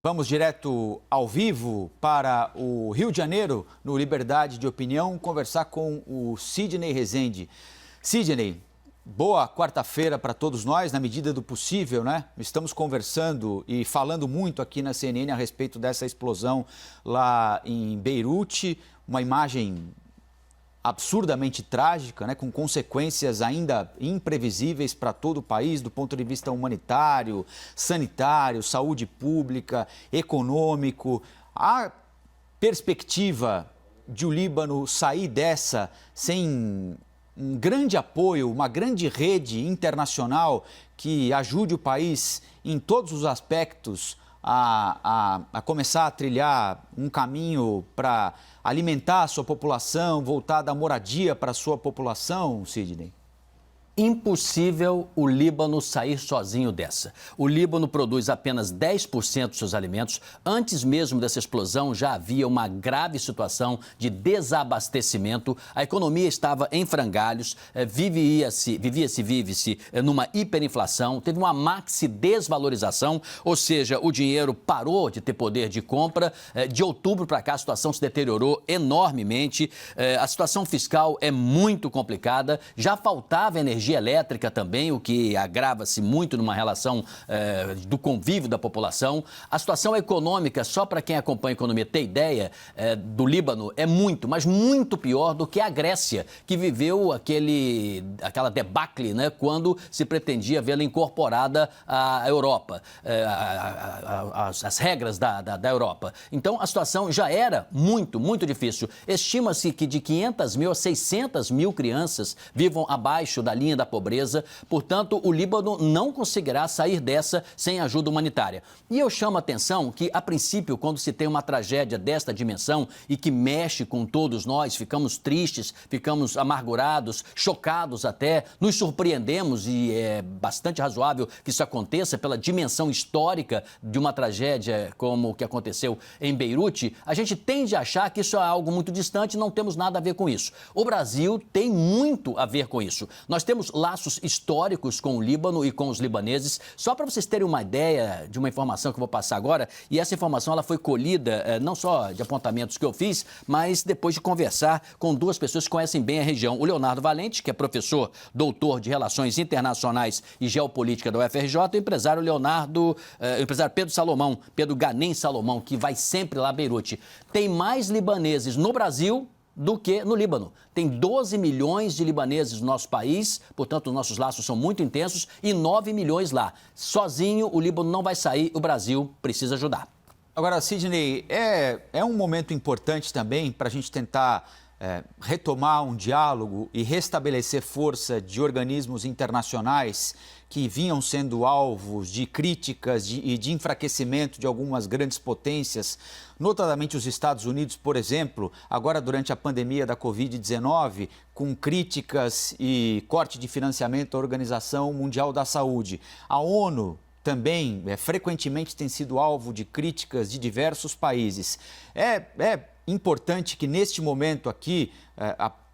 Vamos direto ao vivo para o Rio de Janeiro, no Liberdade de Opinião, conversar com o Sidney Rezende. Sidney, boa quarta-feira para todos nós, na medida do possível, né? Estamos conversando e falando muito aqui na CNN a respeito dessa explosão lá em Beirute, uma imagem absurdamente trágica, né, com consequências ainda imprevisíveis para todo o país, do ponto de vista humanitário, sanitário, saúde pública, econômico. A perspectiva de o Líbano sair dessa sem um grande apoio, uma grande rede internacional que ajude o país em todos os aspectos a começar a trilhar um caminho para alimentar a sua população, voltar da moradia para a sua população, Sidney? Impossível o Líbano sair sozinho dessa. O Líbano produz apenas 10% dos seus alimentos. Antes mesmo dessa explosão, já havia uma grave situação de desabastecimento. A economia estava em frangalhos, vive-se numa hiperinflação, teve uma maxi desvalorização, ou seja, o dinheiro parou de ter poder de compra. De outubro para cá, a situação se deteriorou enormemente. A situação fiscal é muito complicada, já faltava energia elétrica também, o que agrava-se muito numa relação do convívio da população. A situação econômica, só para quem acompanha a economia ter ideia, do Líbano é muito, mas muito pior do que a Grécia, que viveu aquela debacle, né, quando se pretendia vê-la incorporada à Europa, as regras da Europa. Então, a situação já era muito, muito difícil. Estima-se que de 500 mil a 600 mil crianças vivam abaixo da linha da pobreza. Portanto, o Líbano não conseguirá sair dessa sem ajuda humanitária. E eu chamo a atenção que, a princípio, quando se tem uma tragédia desta dimensão e que mexe com todos nós, ficamos tristes, ficamos amargurados, chocados até, nos surpreendemos, e é bastante razoável que isso aconteça pela dimensão histórica de uma tragédia como o que aconteceu em Beirute. A gente tende a achar que isso é algo muito distante, não temos nada a ver com isso. O Brasil tem muito a ver com isso. Nós temos laços históricos com o Líbano e com os libaneses. Só para vocês terem uma ideia de uma informação que eu vou passar agora, e essa informação ela foi colhida não só de apontamentos que eu fiz, mas depois de conversar com duas pessoas que conhecem bem a região. O Leonardo Valente, que é professor, doutor de Relações Internacionais e Geopolítica da UFRJ, e o empresário Pedro Ganem Salomão, que vai sempre lá a Beirute. Tem mais libaneses no Brasil do que no Líbano. Tem 12 milhões de libaneses no nosso país, portanto, os nossos laços são muito intensos, e 9 milhões lá. Sozinho, o Líbano não vai sair, o Brasil precisa ajudar. Agora, Sidney, é um momento importante também para a gente tentar retomar um diálogo e restabelecer força de organismos internacionais que vinham sendo alvos de críticas e de enfraquecimento de algumas grandes potências, notadamente os Estados Unidos, por exemplo, agora durante a pandemia da Covid-19, com críticas e corte de financiamento à Organização Mundial da Saúde. A ONU também frequentemente tem sido alvo de críticas de diversos países. É importante que neste momento aqui,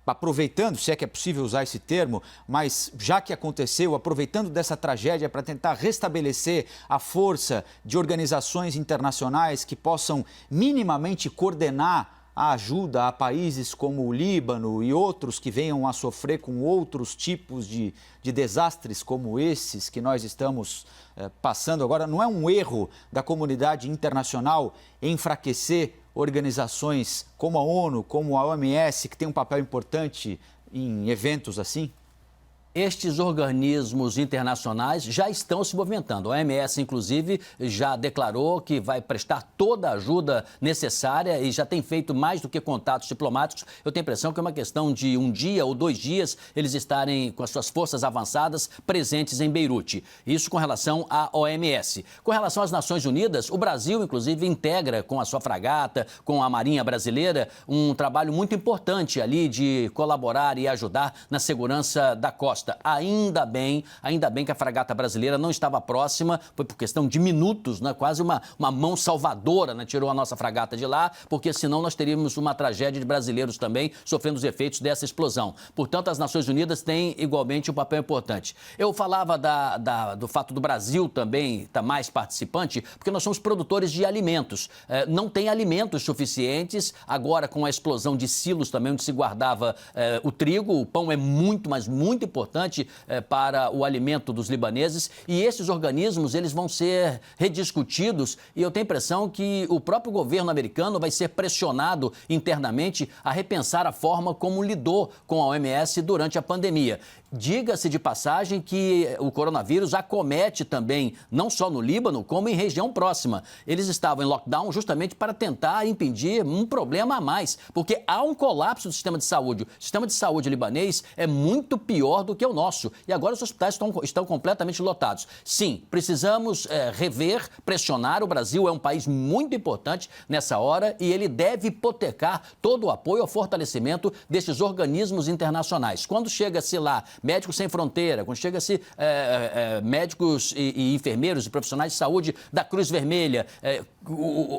aproveitando, se é que é possível usar esse termo, mas já que aconteceu, aproveitando dessa tragédia para tentar restabelecer a força de organizações internacionais que possam minimamente coordenar a ajuda a países como o Líbano e outros que venham a sofrer com outros tipos de desastres como esses que nós estamos passando agora. Não é um erro da comunidade internacional enfraquecer organizações como a ONU, como a OMS, que tem um papel importante em eventos assim? Estes organismos internacionais já estão se movimentando. A OMS, inclusive, já declarou que vai prestar toda a ajuda necessária e já tem feito mais do que contatos diplomáticos. Eu tenho a impressão que é uma questão de um dia ou 2 dias eles estarem com as suas forças avançadas presentes em Beirute. Isso com relação à OMS. Com relação às Nações Unidas, o Brasil, inclusive, integra com a sua fragata, com a Marinha Brasileira, um trabalho muito importante ali de colaborar e ajudar na segurança da costa. costa. Ainda bem que a fragata brasileira não estava próxima, foi por questão de minutos, né? Quase uma mão salvadora, né? Tirou a nossa fragata de lá, porque senão nós teríamos uma tragédia de brasileiros também sofrendo os efeitos dessa explosão. Portanto, as Nações Unidas têm igualmente um papel importante. Eu falava do fato do Brasil também estar mais participante, porque nós somos produtores de alimentos. Não tem alimentos suficientes, agora com a explosão de silos também, onde se guardava o trigo, o pão é muito, mas muito importante para o alimento dos libaneses, e esses organismos, eles vão ser rediscutidos, e eu tenho a impressão que o próprio governo americano vai ser pressionado internamente a repensar a forma como lidou com a OMS durante a pandemia. Diga-se de passagem que o coronavírus acomete também, não só no Líbano, como em região próxima. Eles estavam em lockdown justamente para tentar impedir um problema a mais, porque há um colapso do sistema de saúde. O sistema de saúde libanês é muito pior do que o nosso. E agora os hospitais estão completamente lotados. Sim, precisamos rever, pressionar. O Brasil é um país muito importante nessa hora e ele deve hipotecar todo o apoio ao fortalecimento desses organismos internacionais. Quando chega-se lá Médicos Sem Fronteira, quando chega-se médicos e enfermeiros e profissionais de saúde da Cruz Vermelha,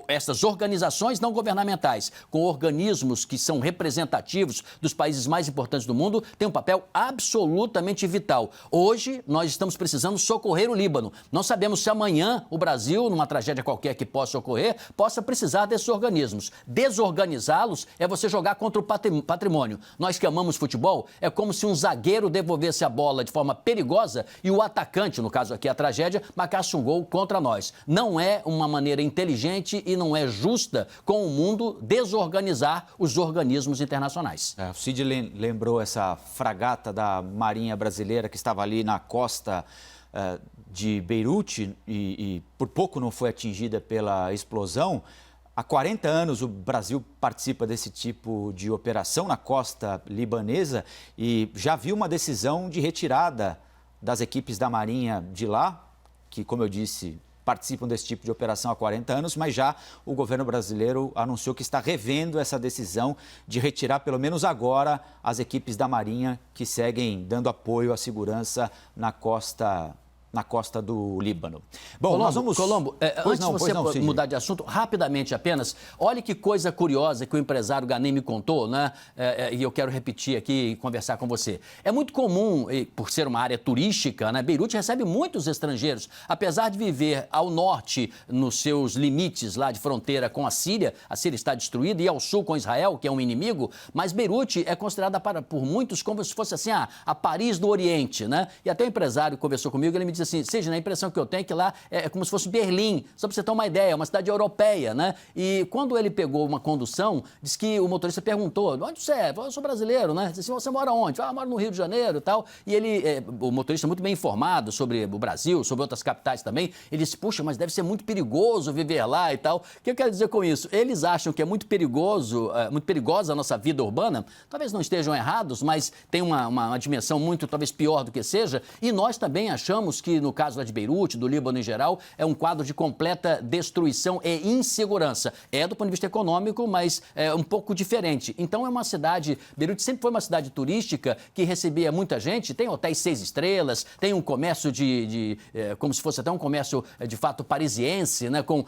essas organizações não governamentais, com organismos que são representativos dos países mais importantes do mundo, têm um papel absolutamente vital. Hoje, nós estamos precisando socorrer o Líbano. Não sabemos se amanhã o Brasil, numa tragédia qualquer que possa ocorrer, possa precisar desses organismos. Desorganizá-los é você jogar contra o patrimônio. Nós que amamos futebol, é como se um zagueiro devolvesse a bola de forma perigosa e o atacante, no caso aqui a tragédia, marcasse um gol contra nós. Não é uma maneira inteligente e não é justa com o mundo desorganizar os organismos internacionais. O Cid lembrou essa fragata da Marinha Brasileira que estava ali na costa de Beirute e por pouco não foi atingida pela explosão. Há 40 anos o Brasil participa desse tipo de operação na costa libanesa e já viu uma decisão de retirada das equipes da Marinha de lá, que, como eu disse, participam desse tipo de operação há 40 anos, mas já o governo brasileiro anunciou que está revendo essa decisão de retirar, pelo menos agora, as equipes da Marinha que seguem dando apoio à segurança na costa do Líbano. Bom, Colombo, nós vamos... antes de você mudar de assunto, rapidamente apenas, olha que coisa curiosa que o empresário Ganem me contou, né? E eu quero repetir aqui e conversar com você. É muito comum, por ser uma área turística, né? Beirute recebe muitos estrangeiros. Apesar de viver ao norte, nos seus limites lá de fronteira com a Síria está destruída, e ao sul com Israel, que é um inimigo, mas Beirute é considerada por muitos como se fosse assim, a Paris do Oriente, né? E até o empresário conversou comigo, ele me disse assim, seja, a impressão que eu tenho é que lá é como se fosse Berlim, só para você ter uma ideia, é uma cidade europeia, né? E quando ele pegou uma condução, disse que o motorista perguntou, onde você é? Eu sou brasileiro, né? Disse assim, você mora onde? Eu moro no Rio de Janeiro e tal. E ele, o motorista muito bem informado sobre o Brasil, sobre outras capitais também, ele disse, puxa, mas deve ser muito perigoso viver lá e tal. O que eu quero dizer com isso? Eles acham que é muito perigosa a nossa vida urbana, talvez não estejam errados, mas tem uma dimensão muito, talvez pior do que seja, e nós também achamos que no caso lá de Beirute, do Líbano em geral, é um quadro de completa destruição e insegurança. É do ponto de vista econômico, mas é um pouco diferente. Então é uma cidade, Beirute sempre foi uma cidade turística que recebia muita gente, tem hotéis 6 estrelas, tem um comércio como se fosse até um comércio de fato parisiense, né, com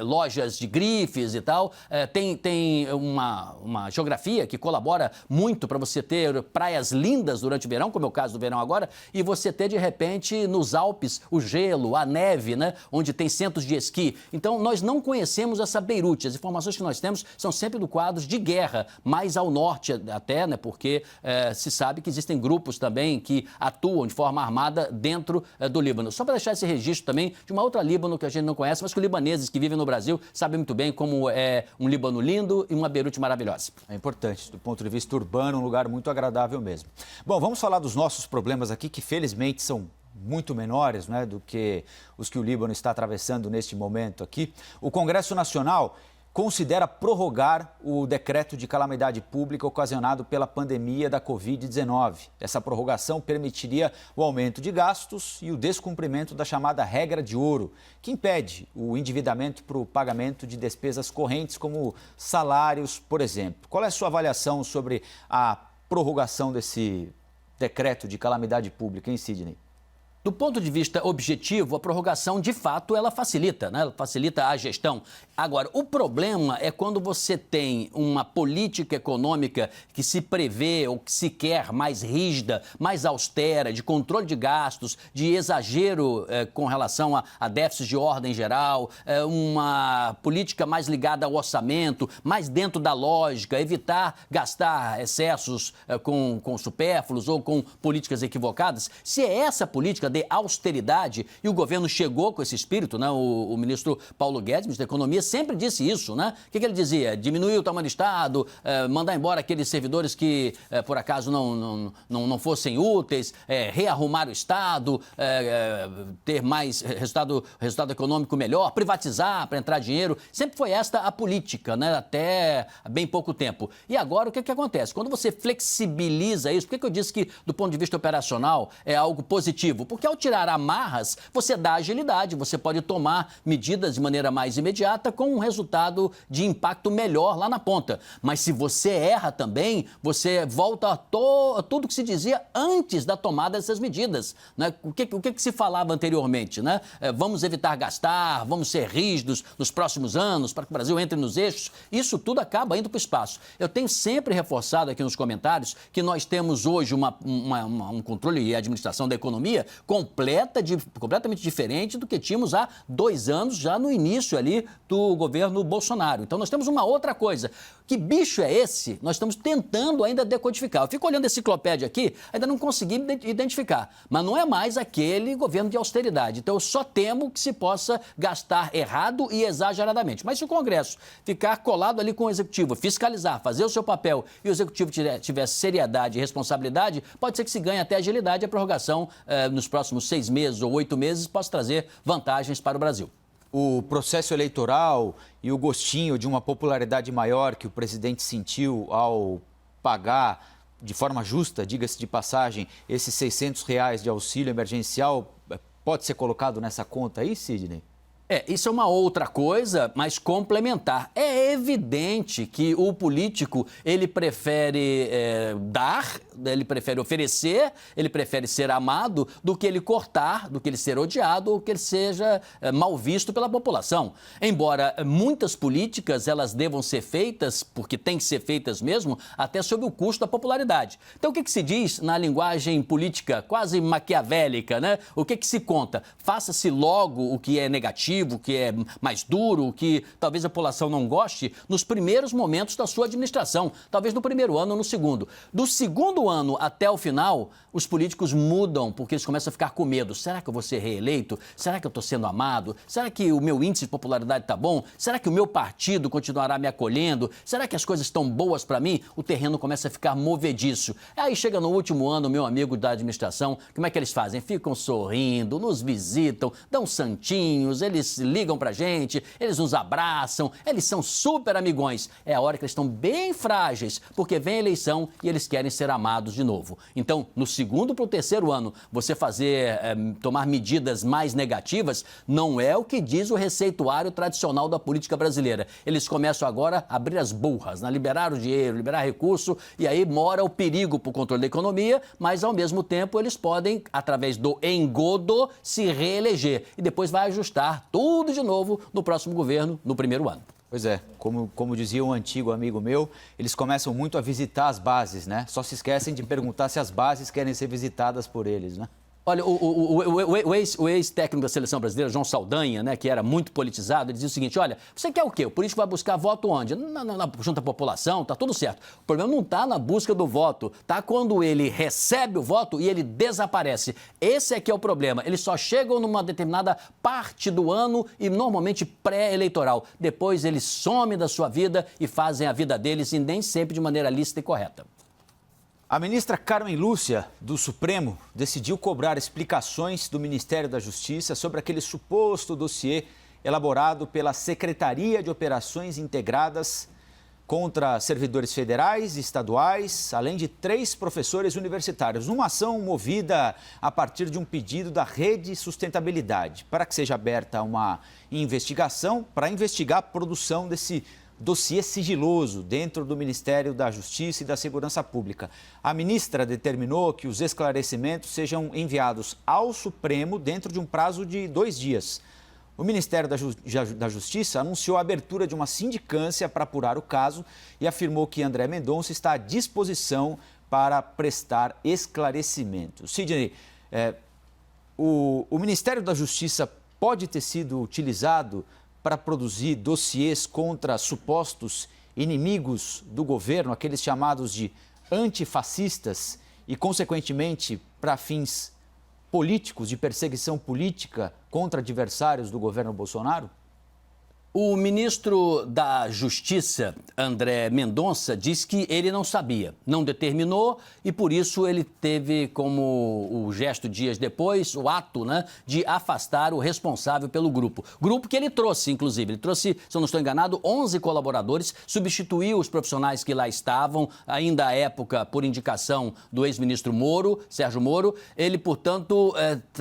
lojas de grifes e tal. Tem uma geografia que colabora muito para você ter praias lindas durante o verão, como é o caso do verão agora, e você ter de repente nos Alpes o gelo, a neve, né, onde tem centros de esqui. Então, nós não conhecemos essa Beirute. As informações que nós temos são sempre do quadro de guerra, mais ao norte até, né, porque se sabe que existem grupos também que atuam de forma armada dentro do Líbano. Só para deixar esse registro também de uma outra Líbano que a gente não conhece, mas que os libaneses que vivem no Brasil sabem muito bem como é um Líbano lindo e uma Beirute maravilhosa. É importante, do ponto de vista urbano, um lugar muito agradável mesmo. Bom, vamos falar dos nossos problemas aqui, que felizmente são muito menores, né, do que os que o Líbano está atravessando neste momento aqui. O Congresso Nacional considera prorrogar o decreto de calamidade pública ocasionado pela pandemia da Covid-19. Essa prorrogação permitiria o aumento de gastos e o descumprimento da chamada regra de ouro, que impede o endividamento para o pagamento de despesas correntes, como salários, por exemplo. Qual é a sua avaliação sobre a prorrogação desse decreto de calamidade pública, hein, Sidney? Do ponto de vista objetivo, a prorrogação, de fato, ela facilita, né? Ela facilita a gestão. Agora, o problema é quando você tem uma política econômica que se prevê ou que se quer mais rígida, mais austera, de controle de gastos, de exagero com relação a déficits de ordem geral, uma política mais ligada ao orçamento, mais dentro da lógica, evitar gastar excessos com supérfluos ou com políticas equivocadas. Se é essa política de austeridade, e o governo chegou com esse espírito, né? O ministro Paulo Guedes, ministro da Economia, sempre disse isso, né? O que ele dizia? Diminuir o tamanho do Estado, mandar embora aqueles servidores que, por acaso, não fossem úteis, rearrumar o Estado, ter mais resultado econômico melhor, privatizar para entrar dinheiro. Sempre foi esta a política, né? Até bem pouco tempo. E agora, o que acontece? Quando você flexibiliza isso, por que eu disse que, do ponto de vista operacional, é algo positivo? Porque ao tirar amarras, você dá agilidade, você pode tomar medidas de maneira mais imediata com um resultado de impacto melhor lá na ponta. Mas se você erra também, você volta a tudo que se dizia antes da tomada dessas medidas, né? O que se falava anteriormente, né? Vamos evitar gastar, vamos ser rígidos nos próximos anos para que o Brasil entre nos eixos. Isso tudo acaba indo para o espaço. Eu tenho sempre reforçado aqui nos comentários que nós temos hoje um controle e administração da economia completamente diferente do que tínhamos há 2 anos, já no início ali do governo Bolsonaro. Então, nós temos uma outra coisa. Que bicho é esse? Nós estamos tentando ainda decodificar. Eu fico olhando a enciclopédia aqui, ainda não consegui identificar. Mas não é mais aquele governo de austeridade. Então, eu só temo que se possa gastar errado e exageradamente. Mas se o Congresso ficar colado ali com o Executivo, fiscalizar, fazer o seu papel e o Executivo tiver seriedade e responsabilidade, pode ser que se ganhe até agilidade e a prorrogação nos próximos 6 meses ou 8 meses possa trazer vantagens para o Brasil. O processo eleitoral e o gostinho de uma popularidade maior que o presidente sentiu ao pagar de forma justa, diga-se de passagem, esses R$600 de auxílio emergencial, pode ser colocado nessa conta aí, Sidney? Isso é uma outra coisa, mas complementar. É evidente que o político, ele prefere dar, ele prefere oferecer, ele prefere ser amado do que ele cortar, do que ele ser odiado ou que ele seja mal visto pela população. Embora muitas políticas, elas devam ser feitas, porque tem que ser feitas mesmo, até sob o custo da popularidade. Então, o que se diz na linguagem política quase maquiavélica, né? O que se conta? Faça-se logo o que é negativo, o que é mais duro, o que talvez a população não goste, nos primeiros momentos da sua administração, talvez no primeiro ano ou no segundo. Do segundo ano até o final, os políticos mudam, porque eles começam a ficar com medo. Será que eu vou ser reeleito? Será que eu estou sendo amado? Será que o meu índice de popularidade está bom? Será que o meu partido continuará me acolhendo? Será que as coisas estão boas para mim? O terreno começa a ficar movediço. Aí chega no último ano, meu amigo da administração, como é que eles fazem? Ficam sorrindo, nos visitam, dão santinhos, eles ligam pra gente, eles nos abraçam, eles são super amigões. É a hora que eles estão bem frágeis, porque vem a eleição e eles querem ser amados de novo. Então, no segundo para o terceiro ano, você tomar medidas mais negativas, não é o que diz o receituário tradicional da política brasileira. Eles começam agora a abrir as burras, né? Liberar o dinheiro, liberar recurso, e aí mora o perigo para o controle da economia, mas ao mesmo tempo eles podem, através do engodo, se reeleger e depois vai ajustar tudo de novo no próximo governo, no primeiro ano. Pois é, como dizia um antigo amigo meu, eles começam muito a visitar as bases, né? Só se esquecem de perguntar se as bases querem ser visitadas por eles, né? Olha, o ex-técnico da seleção brasileira, João Saldanha, né, que era muito politizado, ele dizia o seguinte: olha, você quer o quê? O político vai buscar voto onde? Junto à população, tá tudo certo. O problema não está na busca do voto, tá quando ele recebe o voto e ele desaparece. Esse é que é o problema. Eles só chegam numa determinada parte do ano e normalmente pré-eleitoral. Depois eles somem da sua vida e fazem a vida deles e nem sempre de maneira lícita e correta. A ministra Carmen Lúcia, do Supremo, decidiu cobrar explicações do Ministério da Justiça sobre aquele suposto dossiê elaborado pela Secretaria de Operações Integradas contra servidores federais e estaduais, além de 3 professores universitários, numa ação movida a partir de um pedido da Rede Sustentabilidade, para que seja aberta uma investigação para investigar a produção desse dossiê sigiloso dentro do Ministério da Justiça e da Segurança Pública. A ministra determinou que os esclarecimentos sejam enviados ao Supremo dentro de um prazo de 2 dias. O Ministério da Justiça anunciou a abertura de uma sindicância para apurar o caso e afirmou que André Mendonça está à disposição para prestar esclarecimentos. Sidney, o Ministério da Justiça pode ter sido utilizado para produzir dossiês contra supostos inimigos do governo, aqueles chamados de antifascistas, e, consequentemente, para fins políticos, de perseguição política contra adversários do governo Bolsonaro? O ministro da Justiça, André Mendonça, diz que ele não sabia, não determinou e, por isso, ele teve como o gesto dias depois, o ato, de afastar o responsável pelo grupo. Grupo que ele trouxe, inclusive. Ele trouxe, se eu não estou enganado, 11 colaboradores, substituiu os profissionais que lá estavam, ainda à época, por indicação do ex-ministro Moro, Sérgio Moro. Ele, portanto,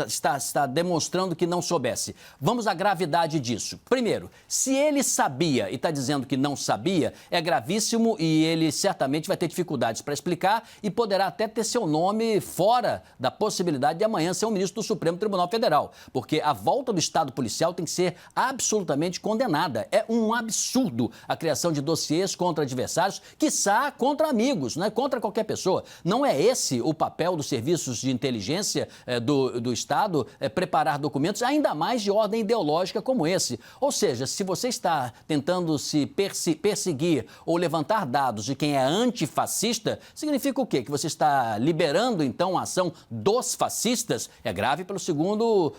está demonstrando que não soubesse. Vamos à gravidade disso. Primeiro, se ele sabia e está dizendo que não sabia, é gravíssimo e ele certamente vai ter dificuldades para explicar e poderá até ter seu nome fora da possibilidade de amanhã ser um ministro do Supremo Tribunal Federal, porque a volta do Estado policial tem que ser absolutamente condenada. É um absurdo a criação de dossiês contra adversários, quiçá contra amigos, contra qualquer pessoa. Não é esse o papel dos serviços de inteligência do Estado, preparar documentos, ainda mais de ordem ideológica como esse. Ou seja, se você está tentando se perseguir ou levantar dados de quem é antifascista, significa o quê? Que você está liberando, então, a ação dos fascistas? É grave pelo segundo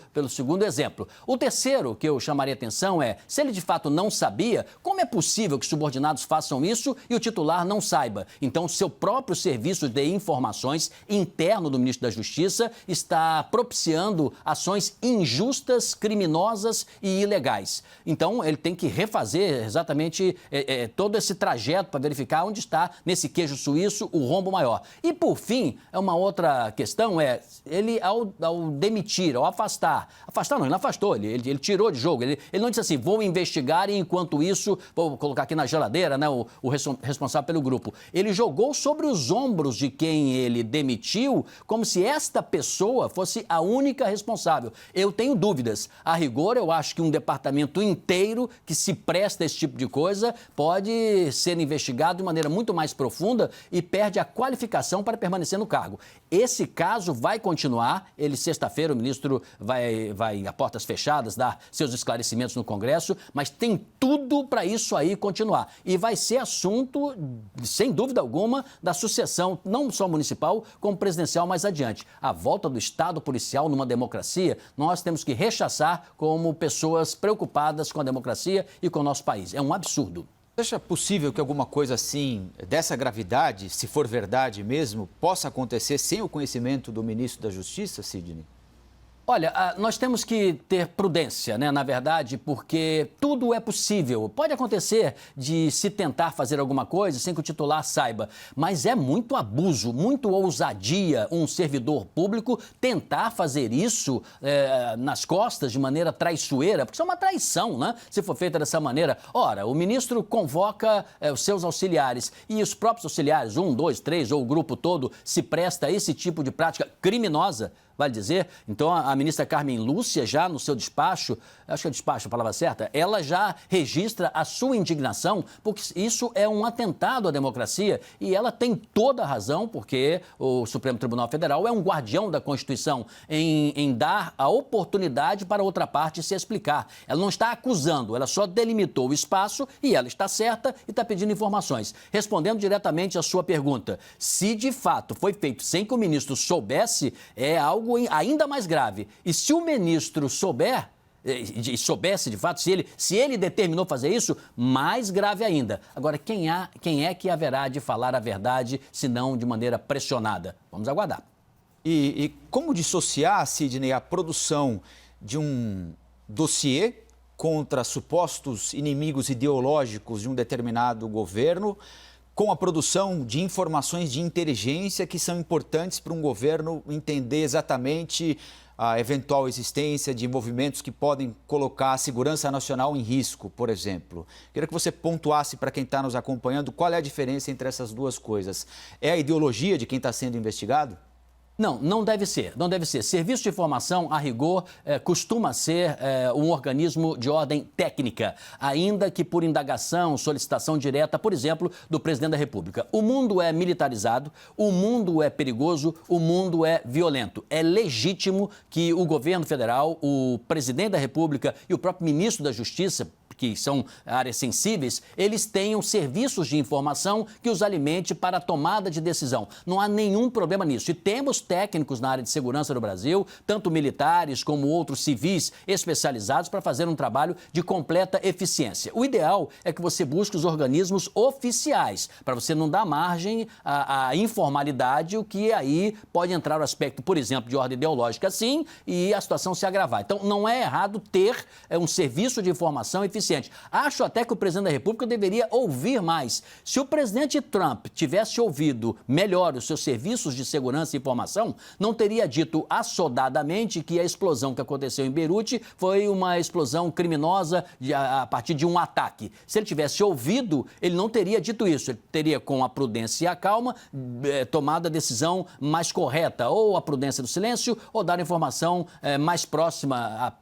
exemplo. O terceiro que eu chamaria atenção é, se ele de fato não sabia, como é possível que subordinados façam isso e o titular não saiba? Então, seu próprio serviço de informações interno do ministro da Justiça está propiciando ações injustas, criminosas e ilegais. Então, ele tem que refazer exatamente todo esse trajeto para verificar onde está, nesse queijo suíço, o rombo maior. E, por fim, uma outra questão ele, ao demitir, ao afastar não, ele não afastou, ele tirou de jogo, ele não disse assim, vou investigar e, enquanto isso, vou colocar aqui na geladeira, o responsável pelo grupo. Ele jogou sobre os ombros de quem ele demitiu, como se esta pessoa fosse a única responsável. Eu tenho dúvidas. A rigor, eu acho que um departamento inteiro que se presta a esse tipo de coisa pode ser investigado de maneira muito mais profunda e perde a qualificação para permanecer no cargo. Esse caso vai continuar. Sexta-feira, o ministro vai a portas fechadas dar seus esclarecimentos no Congresso, mas tem tudo para isso aí continuar. E vai ser assunto, sem dúvida alguma, da sucessão, não só municipal, como presidencial mais adiante. A volta do Estado policial numa democracia, nós temos que rechaçar como pessoas preocupadas com a democracia e com o nosso país. É um absurdo. Você acha possível que alguma coisa assim, dessa gravidade, se for verdade mesmo, possa acontecer sem o conhecimento do ministro da Justiça, Sidney? Olha, nós temos que ter prudência, na verdade, porque tudo é possível. Pode acontecer de se tentar fazer alguma coisa sem que o titular saiba, mas é muito abuso, muito ousadia um servidor público tentar fazer isso nas costas de maneira traiçoeira, porque isso é uma traição, se for feita dessa maneira. Ora, o ministro convoca os seus auxiliares e os próprios auxiliares, 1, 2, 3 ou o grupo todo, se presta a esse tipo de prática criminosa. Vale dizer, então a ministra Carmen Lúcia já no seu despacho, acho que é despacho a palavra certa, ela já registra a sua indignação, porque isso é um atentado à democracia e ela tem toda a razão, porque o Supremo Tribunal Federal é um guardião da Constituição em dar a oportunidade para outra parte se explicar. Ela não está acusando, ela só delimitou o espaço e ela está certa e está pedindo informações. Respondendo diretamente à sua pergunta, se de fato foi feito sem que o ministro soubesse, é algo ainda mais grave. E se o ministro soubesse de fato, se ele determinou fazer isso, mais grave ainda. Agora, quem é que haverá de falar a verdade, se não de maneira pressionada? Vamos aguardar. E como dissociar, Sidney, a produção de um dossiê contra supostos inimigos ideológicos de um determinado governo com a produção de informações de inteligência que são importantes para um governo entender exatamente a eventual existência de movimentos que podem colocar a segurança nacional em risco, por exemplo. Queria que você pontuasse para quem está nos acompanhando qual é a diferença entre essas duas coisas. É a ideologia de quem está sendo investigado? Não, não deve ser, não deve ser. Serviço de informação, a rigor, costuma ser um organismo de ordem técnica, ainda que por indagação, solicitação direta, por exemplo, do presidente da República. O mundo é militarizado, o mundo é perigoso, o mundo é violento. É legítimo que o governo federal, o presidente da República e o próprio ministro da Justiça, que são áreas sensíveis, eles tenham serviços de informação que os alimente para a tomada de decisão. Não há nenhum problema nisso. E temos técnicos na área de segurança do Brasil, tanto militares como outros civis especializados, para fazer um trabalho de completa eficiência. O ideal é que você busque os organismos oficiais, para você não dar margem à informalidade, o que aí pode entrar o aspecto, por exemplo, de ordem ideológica, sim, e a situação se agravar. Então, não é errado ter um serviço de informação eficiente. Acho até que o presidente da República deveria ouvir mais. Se o presidente Trump tivesse ouvido melhor os seus serviços de segurança e informação, não teria dito assodadamente que a explosão que aconteceu em Beirute foi uma explosão criminosa a partir de um ataque. Se ele tivesse ouvido, ele não teria dito isso. Ele teria, com a prudência e a calma, tomado a decisão mais correta, ou a prudência do silêncio, ou dar a informação mais próxima,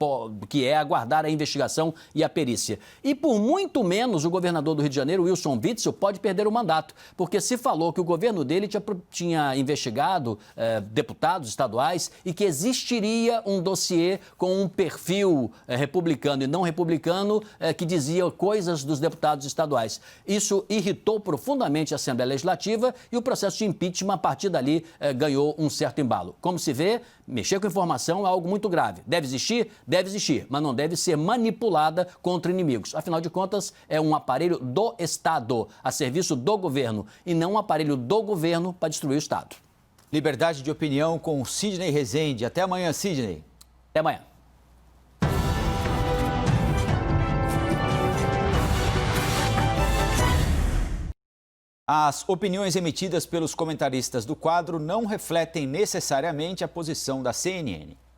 que é aguardar a investigação e a perícia. E por muito menos o governador do Rio de Janeiro, Wilson Witzel, pode perder o mandato, porque se falou que o governo dele tinha investigado deputados estaduais e que existiria um dossiê com um perfil republicano e não republicano que dizia coisas dos deputados estaduais. Isso irritou profundamente a Assembleia Legislativa e o processo de impeachment, a partir dali, ganhou um certo embalo. Como se vê, mexer com informação é algo muito grave. Deve existir, mas não deve ser manipulada contra inimigos. Afinal de contas, é um aparelho do Estado, a serviço do governo, e não um aparelho do governo para destruir o Estado. Liberdade de opinião com Sidney Rezende. Até amanhã, Sidney. Até amanhã. As opiniões emitidas pelos comentaristas do quadro não refletem necessariamente a posição da CNN.